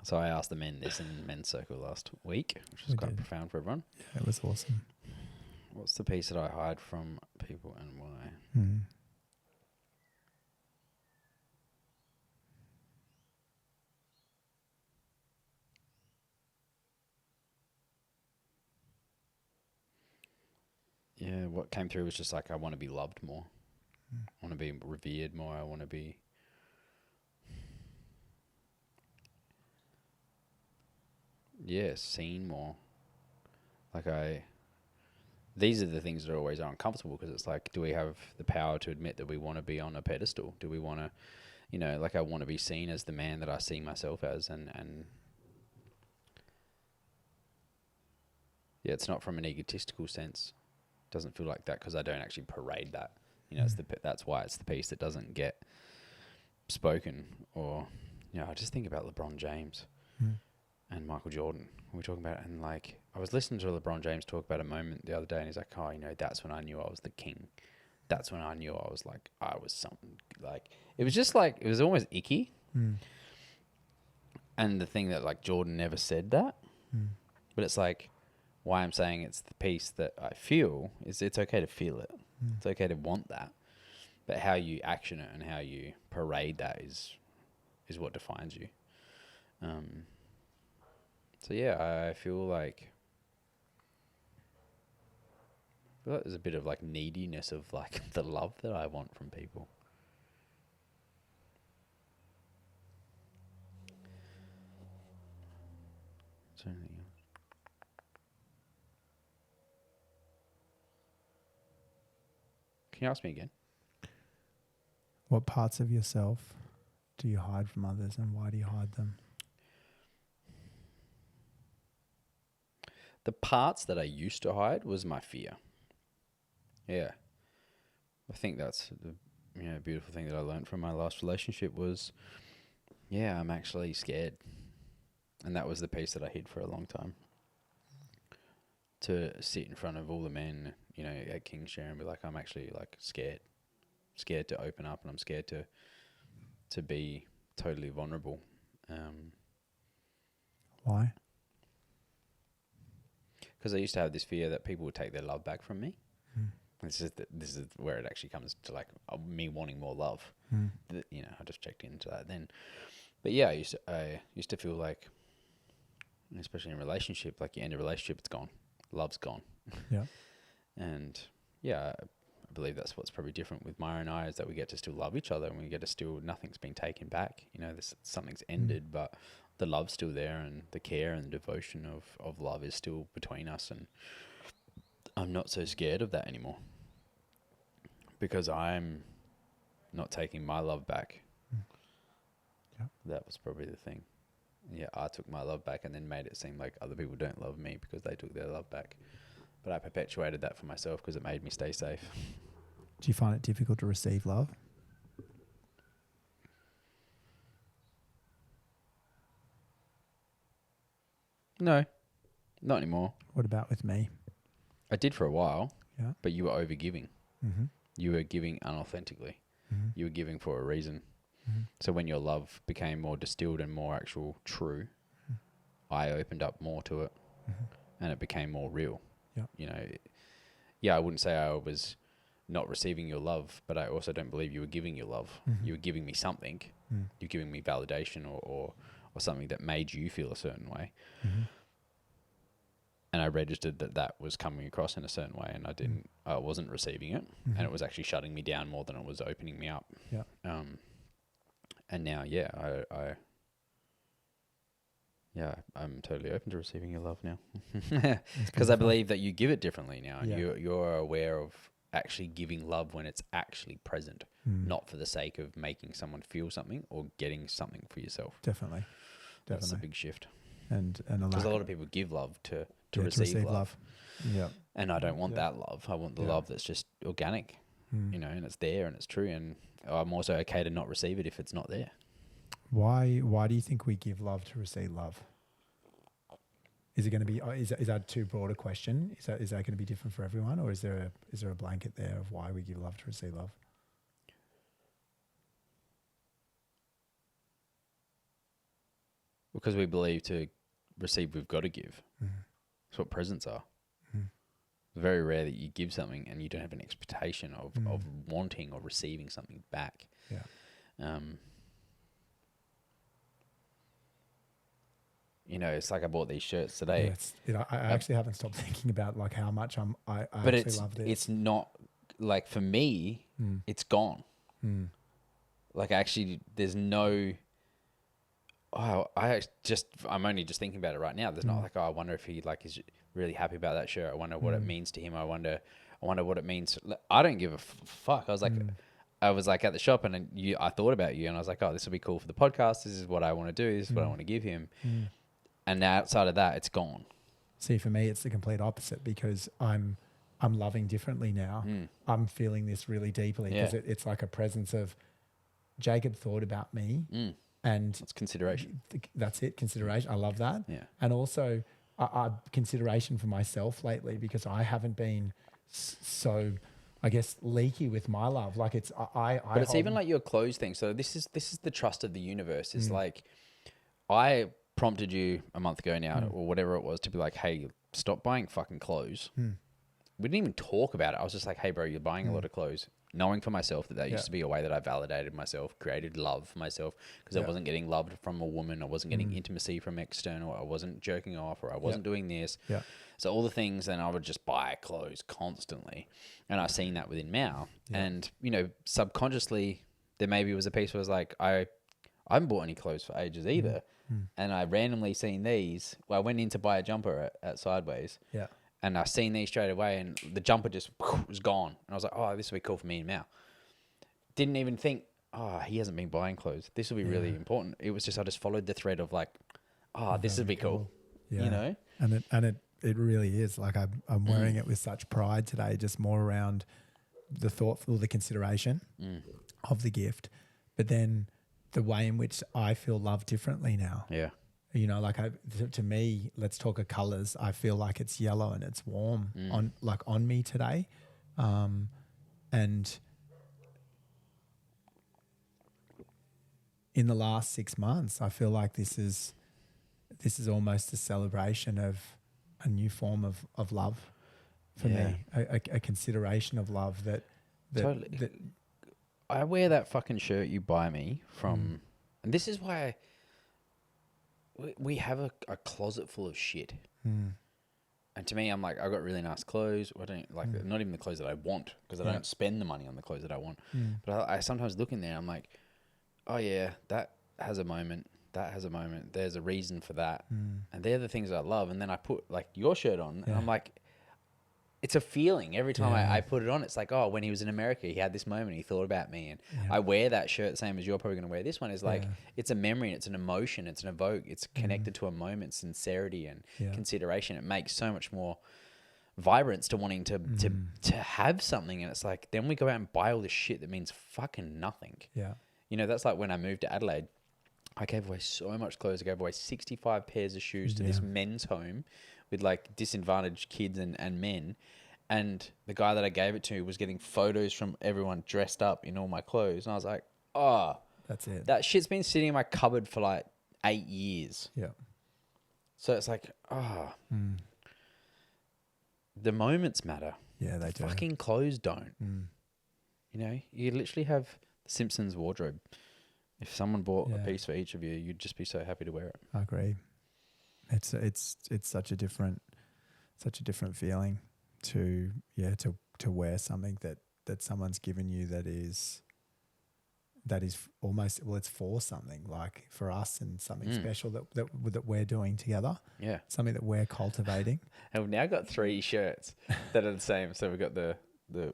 So I asked the men this in men's circle last week, which was quite profound for everyone. Yeah, it was awesome. What's the piece that I hide from people and why? Yeah, what came through was just like I want to be loved more. I want to be revered more. I want to be... Yeah, seen more. Like these are the things that are always uncomfortable because it's like, do we have the power to admit that we want to be on a pedestal? Do we want to, like I want to be seen as the man that I see myself as, and yeah, it's not from an egotistical sense. It doesn't feel like that because I don't actually parade that. That's why it's the piece that doesn't get spoken. Or, I just think about LeBron James and Michael Jordan. We're talking about, and like I was listening to LeBron James talk about a moment the other day, and he's like, "Oh, that's when I knew I was the king. That's when I knew I was like I was something." Like it was just like it was almost icky. And the thing that like Jordan never said that, but it's like why I'm saying it's the piece that I feel is it's okay to feel it. It's okay to want that, but how you action it and how you parade that is what defines you. So yeah, I feel like there's a bit of like neediness of like the love that I want from people. Is there anything else? Can you ask me again? What parts of yourself do you hide from others, and why do you hide them? The parts that I used to hide was my fear. Yeah. I think that's the beautiful thing that I learned from my last relationship was, I'm actually scared. And that was the piece that I hid for a long time. To sit in front of all the men, at Kingshare and be like, I'm actually like scared. Scared to open up, and I'm scared to be totally vulnerable. Why? Because I used to have this fear that people would take their love back from me. This is where it actually comes to like me wanting more love. I just checked into that then. But yeah, I used to feel like, especially in a relationship, like you end a relationship, it's gone. Love's gone. Yeah. And yeah, I believe that's what's probably different with Maya and I is that we get to still love each other and we get to still, nothing's been taken back. Something's ended, but the love's still there, and the care and the devotion of love is still between us, and I'm not so scared of that anymore. because I'm not taking my love back. Yeah. That was probably the thing. Yeah, I took my love back and then made it seem like other people don't love me because they took their love back. But I perpetuated that for myself because it made me stay safe. Do you find it difficult to receive love? No, not anymore. What about with me? I did for a while, Yeah. but you were over-giving. Mm-hmm. You were giving unauthentically. Mm-hmm. You were giving for a reason. Mm-hmm. So when your love became more distilled and more actual true, I opened up more to it, and it became more real. Yeah. You know, yeah, I wouldn't say I was not receiving your love, but I also don't believe you were giving your love. Mm-hmm. You were giving me something. Mm. You're giving me validation or something that made you feel a certain way. Mm-hmm. And I registered that was coming across in a certain way, and I wasn't receiving it, and it was actually shutting me down more than it was opening me up. Yeah. And now, I'm totally open to receiving your love now, because I believe that you give it differently now, and you're aware of actually giving love when it's actually present, not for the sake of making someone feel something or getting something for yourself. Definitely. That's a big shift. And because a lot of people give love to receive love. Yeah. And I don't want that love. I want the love that's just organic, you know, and it's there and it's true. And I'm also okay to not receive it if it's not there. Why do you think we give love to receive love? Is it going to be, is that too broad a question? Is that going to be different for everyone, or is there a blanket there of why we give love to receive love? Because we believe to receive, we've got to give. Mm-hmm. That's what presents are. Mm-hmm. It's very rare that you give something and you don't have an expectation of wanting or receiving something back. Yeah. You know, it's like I bought these shirts today. Yeah, I actually haven't stopped thinking about like how much I but actually love this. It's not like, for me, it's gone. Like, actually, there's no. Oh, I'm only just thinking about it right now. There's not like, I wonder if he like is really happy about that shirt. I wonder what it means to him. I wonder what it means. I don't give a fuck. I was like at the shop and I thought about you and I was like, oh, this will be cool for the podcast. This is what I want to do. This is what I want to give him. And now outside of that, it's gone. See, for me, it's the complete opposite because I'm loving differently now. I'm feeling this really deeply because it's like a presence of Jacob thought about me. And it's consideration. That's it. Consideration. I love that. Yeah. And also consideration for myself lately because I haven't been so, I guess, leaky with my love. Like it's, but it's even like your clothes thing. So this is the trust of the universe. Is like, I prompted you a month ago now or whatever it was to be like, hey, stop buying fucking clothes. We didn't even talk about it. I was just like, hey, bro, you're buying a lot of clothes. Knowing for myself that used to be a way that I validated myself, created love for myself because I wasn't getting loved from a woman. I wasn't getting intimacy from external. I wasn't jerking off or I wasn't doing this. Yeah. So all the things, and I would just buy clothes constantly. And I've seen that within Mao. Yeah. And, you know, subconsciously, there maybe was a piece where I was like, I haven't bought any clothes for ages either. And I randomly seen these. Well, I went in to buy a jumper at Sideways. Yeah. And I seen these straight away, and the jumper just was gone. And I was like, oh, this will be cool for me and Mao. Didn't even think, oh, he hasn't been buying clothes. This will be really important. It was just, I just followed the thread of like, oh, this would be cool. Yeah. You know? And it really is. Like I'm wearing it with such pride today, just more around the thoughtful, the consideration of the gift, but then the way in which I feel loved differently now. Yeah. You know, like to me, let's talk of colors. I feel like it's yellow and it's warm on me today. And in the last 6 months, I feel like this is almost a celebration of a new form of love for me, a consideration of love that totally. That I wear that fucking shirt you buy me from, and this is why we have a closet full of shit. And to me, I'm like, I've got really nice clothes. I don't like not even the clothes that I want because I don't spend the money on the clothes that I want. But I sometimes look in there. I'm like, oh yeah, that has a moment. That has a moment. There's a reason for that. And they're the things I love. And then I put like your shirt on, and I'm like, it's a feeling. Every time I put it on, it's like, oh, when he was in America, he had this moment, he thought about me. And I wear that shirt, same as you're probably going to wear this one, is like, it's a memory, and it's an emotion, it's an evoke, it's connected to a moment, sincerity and consideration. It makes so much more vibrance to wanting to have something. And it's like, then we go out and buy all this shit that means fucking nothing. Yeah. You know, that's like when I moved to Adelaide, I gave away so much clothes. I gave away 65 pairs of shoes to this men's home with like disadvantaged kids and men. And the guy that I gave it to was getting photos from everyone dressed up in all my clothes. And I was like, oh, that's it. That shit's been sitting in my cupboard for like 8 years. Yeah. So it's like, the moments matter. Yeah, they do. Fucking clothes don't. You know, you literally have the Simpsons wardrobe. If someone bought a piece for each of you, you'd just be so happy to wear it. I agree. It's such a different feeling to wear something that someone's given you that is almost, well, it's for something, like for us, and something special that we're doing together. Yeah. Something that we're cultivating. And we've now got 3 shirts that are the same. So we've got the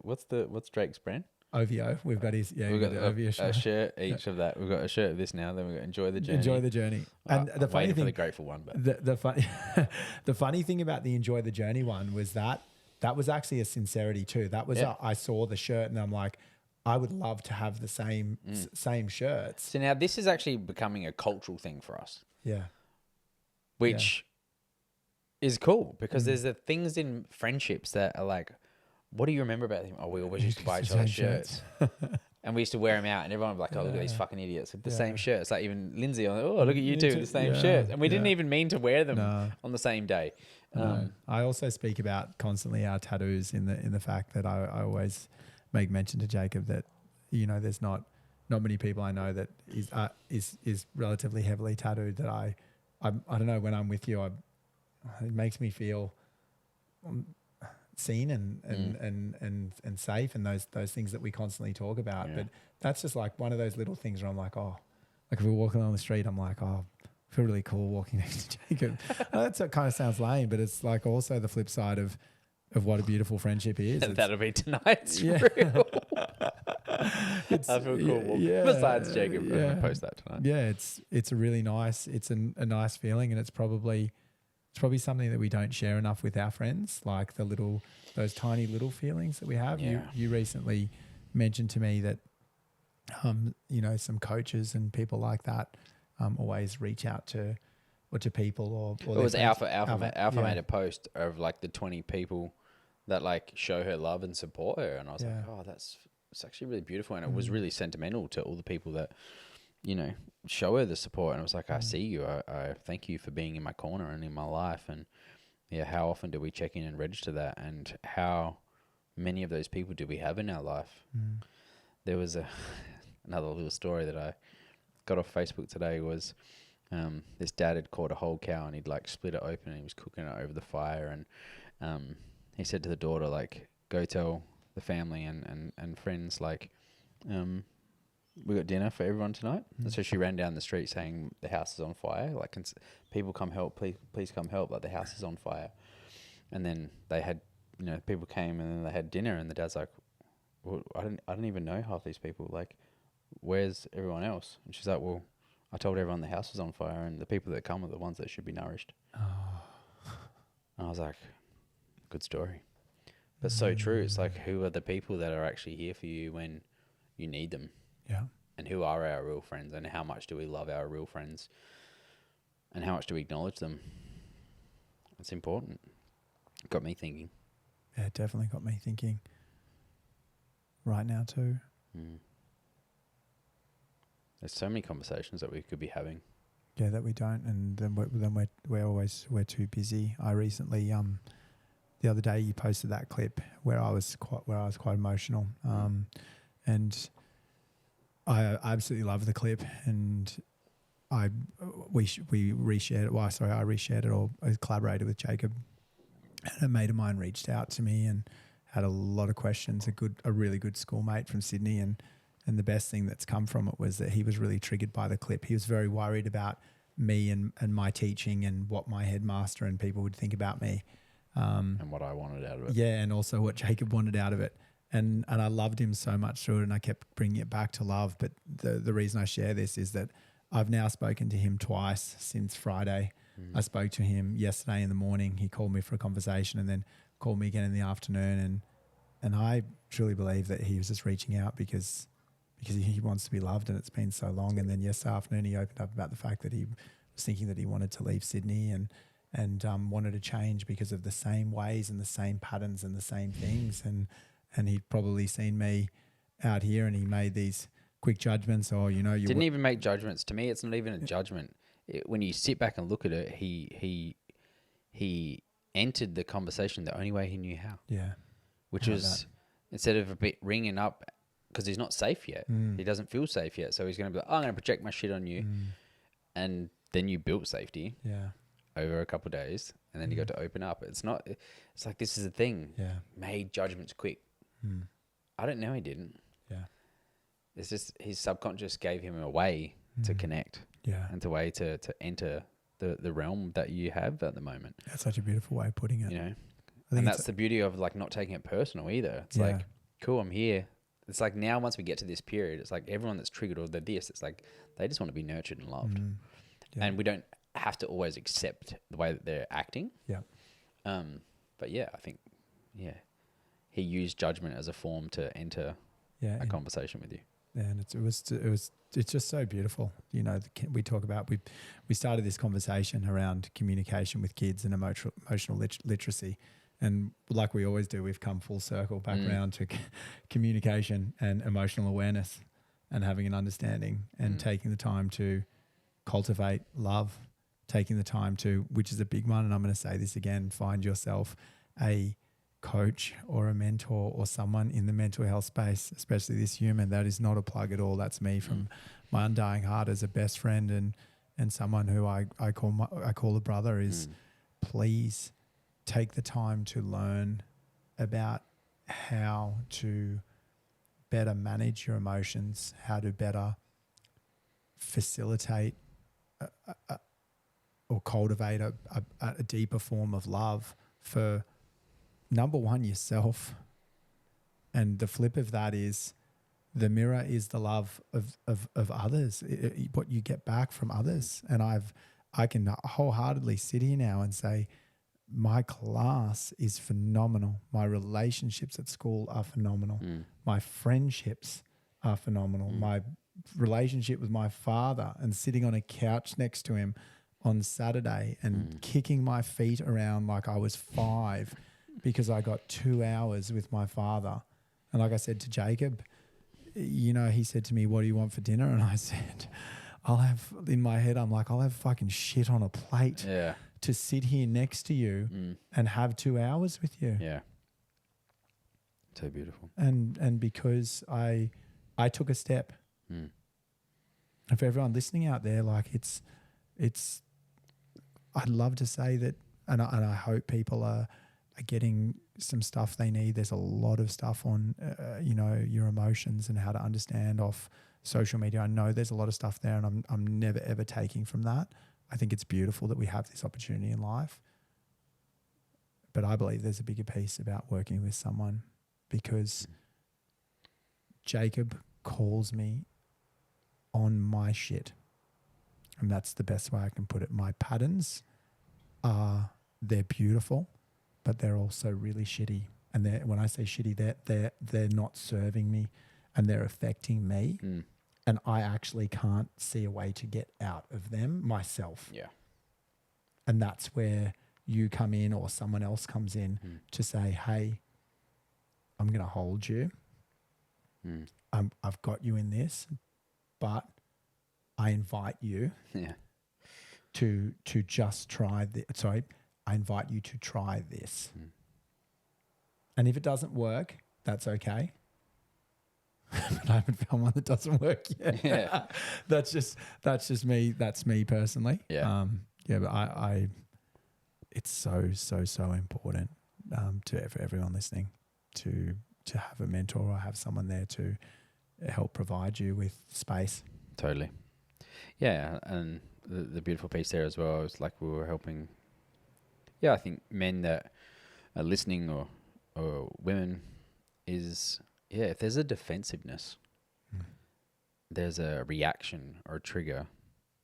what's Drake's brand? OVO. We've got his we've got the OVO shirt. A shirt each of that. We've got a shirt of this now. Then we've got Enjoy the Journey. Enjoy the Journey. And the funny thing, for the grateful one, but the funny thing about the Enjoy the Journey one was that was actually a sincerity too. That was I saw the shirt and I'm like, I would love to have the same shirts. So now this is actually becoming a cultural thing for us. Yeah. Which is cool, because there's the things in friendships that are like, what do you remember about him? Oh, we always used to buy each other's shirts. And we used to wear them out, and everyone would be like, oh, look at these fucking idiots with the same shirts. Like even Lindsay, oh, look at you two with the same shirts. And we didn't even mean to wear them on the same day. I also speak about constantly our tattoos in the fact that I always make mention to Jacob that, you know, there's not many people I know that is relatively heavily tattooed, that I don't know, when I'm with you, it makes me feel seen and safe, and those things that we constantly talk about. But that's just like one of those little things where I'm like, oh, like if we're walking on the street, I'm like, oh, I feel really cool walking next to Jacob. That kind of sounds lame, but it's like also the flip side of what a beautiful friendship is. That'll be tonight's reel. I feel cool. Besides Jacob, I'm gonna post that tonight. Yeah, it's a really nice. It's a nice feeling, and it's probably something that we don't share enough with our friends, like those tiny little feelings that we have. Yeah. You recently mentioned to me that, you know, some coaches and people like that always reach out to people or it was Alpha made a post of like the 20 people that like show her love and support her, and I was like, oh, it's actually really beautiful, and it was really sentimental to all the people that, you know, show her the support. And I was like, I see you. I thank you for being in my corner and in my life. And how often do we check in and register that? And how many of those people do we have in our life? There was another little story that I got off Facebook today was this dad had caught a whole cow and he'd like split it open and he was cooking it over the fire. And he said to the daughter, like, go tell the family and friends, like, we got dinner for everyone tonight. And so she ran down the street saying the house is on fire. Like, people come help, please come help. Like, the house is on fire. And then they had, you know, people came and then they had dinner, and the dad's like, well, I don't even know half these people. Like, where's everyone else? And she's like, well, I told everyone the house is on fire, and the people that come are the ones that should be nourished. And I was like, good story. But so true. It's like, who are the people that are actually here for you when you need them? Yeah. And who are our real friends, and how much do we love our real friends, and how much do we acknowledge them? It's important. Got me thinking. Yeah, it definitely got me thinking right now too. There's so many conversations that we could be having. Yeah, that we don't, and then we're too busy. I recently the other day you posted that clip where I was quite emotional, and I absolutely love the clip, and we reshared it. Well, sorry, I reshared it, or I collaborated with Jacob, and a mate of mine reached out to me and had a lot of questions. A really good schoolmate from Sydney, and the best thing that's come from it was that he was really triggered by the clip. He was very worried about me and my teaching and what my headmaster and people would think about me. And what I wanted out of it. Yeah, and also what Jacob wanted out of it. And I loved him so much through it, and I kept bringing it back to love. But the reason I share this is that I've now spoken to him twice since Friday. I spoke to him yesterday in the morning. He called me for a conversation and then called me again in the afternoon. And I truly believe that he was just reaching out because he wants to be loved, and it's been so long. And then yesterday afternoon he opened up about the fact that he was thinking that he wanted to leave Sydney and wanted to change because of the same ways and the same patterns and the same things. And he'd probably seen me out here, and he made these quick judgments, or you didn't even make judgments. To me, it's not even a judgment. When you sit back and look at it, he entered the conversation the only way he knew how. Yeah, which was instead of a bit ringing up because he's not safe yet. He doesn't feel safe yet, so he's going to be like, "Oh, I'm going to project my shit on you," and then you built safety. Yeah. Over a couple of days, and then you got to open up. It's like, this is the thing. Yeah. Made judgments quick. I don't know he didn't. Yeah. It's just his subconscious gave him a way to connect. Yeah. And a way to enter the realm that you have at the moment. That's such a beautiful way of putting it. You know? And that's the beauty of like not taking it personal either. It's like, cool, I'm here. It's like now once we get to this period, it's like everyone that's triggered or they're this, it's like they just want to be nurtured and loved. Yeah. And we don't have to always accept the way that they're acting. Yeah. But yeah, I think, he used judgment as a form to enter a conversation with you. And it's just so beautiful. You know, we talk about, we started this conversation around communication with kids and emotional literacy. And like we always do, we've come full circle back around to communication and emotional awareness and having an understanding and taking the time to cultivate love, taking the time to, which is a big one. And I'm going to say this again, find yourself a coach or a mentor or someone in the mental health space, especially this human. That is not a plug at all. That's me from my undying heart as a best friend and someone who I call a brother. Is please take the time to learn about how to better manage your emotions, how to better facilitate or cultivate a deeper form of love for, number one, yourself. And the flip of that is the mirror is the love of others, what you get back from others. And I can wholeheartedly sit here now and say, my class is phenomenal. My relationships at school are phenomenal. My friendships are phenomenal. My relationship with my father and sitting on a couch next to him on Saturday and kicking my feet around like I was 5 because I got 2 hours with my father. And like I said to Jacob, he said to me, "What do you want for dinner?" And I said, in my head, I'm like, I'll have fucking shit on a plate to sit here next to you and have 2 hours with you. Yeah. So beautiful. And because I took a step. And for everyone listening out there, like it's I'd love to say that, and I hope people are getting some stuff they need. There's a lot of stuff on, your emotions and how to understand off social media. I know there's a lot of stuff there, and I'm never ever taking from that. I think it's beautiful that we have this opportunity in life. But I believe there's a bigger piece about working with someone, because Jacob calls me on my shit. And that's the best way I can put it. My patterns they're beautiful, but they're also really shitty. And when I say shitty, they're not serving me and they're affecting me. And I actually can't see a way to get out of them myself. Yeah. And that's where you come in, or someone else comes in to say, "Hey, I'm going to hold you. I've got you in this, but I invite you to just try this. Sorry, I invite you to try this. And if it doesn't work, that's okay." But I haven't found one that doesn't work yet. Yeah. That's just me. That's me personally. Yeah. But I it's so important for everyone listening to have a mentor or have someone there to help provide you with space. Totally. Yeah, and the beautiful piece there as well is like we were helping. Yeah, I think men that listening or women is, if there's a defensiveness, there's a reaction or a trigger,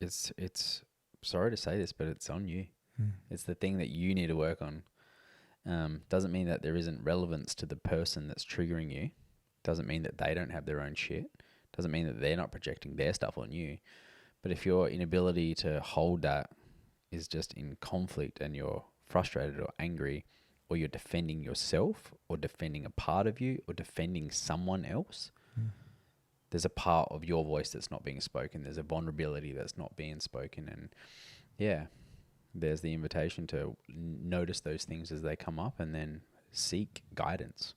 it's sorry to say this, but it's on you. It's the thing that you need to work on. Doesn't mean that there isn't relevance to the person that's triggering you. Doesn't mean that they don't have their own shit. Doesn't mean that they're not projecting their stuff on you. But if your inability to hold that is just in conflict and you're frustrated or angry, or you're defending yourself or defending a part of you or defending someone else, there's a part of your voice that's not being spoken. There's a vulnerability that's not being spoken. And there's the invitation to notice those things as they come up and then seek guidance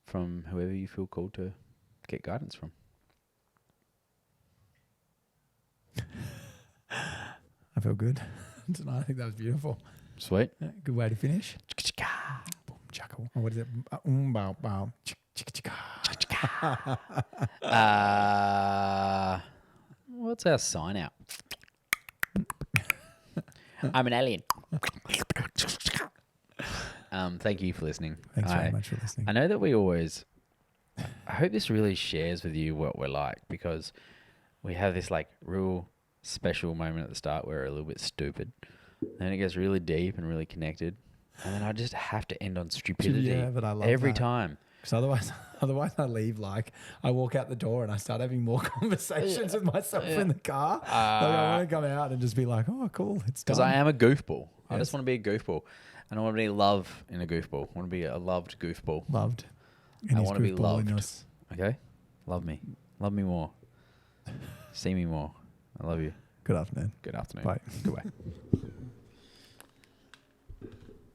from whoever you feel called to get guidance from. I feel good tonight. I think that was beautiful. Sweet. Yeah, good way to finish. Or what is it? Bow, bow. What's our sign out? I'm an alien. Thank you for listening. Thanks very much for listening. I know that I hope this really shares with you what we're like, because we have this like real special moment at the start where we're a little bit stupid. Then it gets really deep and really connected. And then I just have to end on stupidity but I love every that. time. Because otherwise I leave, like I walk out the door and I start having more conversations with myself in the car. I want to come out and just be like, oh, cool, it's done. Because I am a goofball. Yes. I just want to be a goofball. And I want to be love in a goofball. I want to be a loved goofball. Loved. I want to be loved. Okay? Love me. Love me more. See me more. I love you. Good afternoon. Good afternoon. Bye. Goodbye.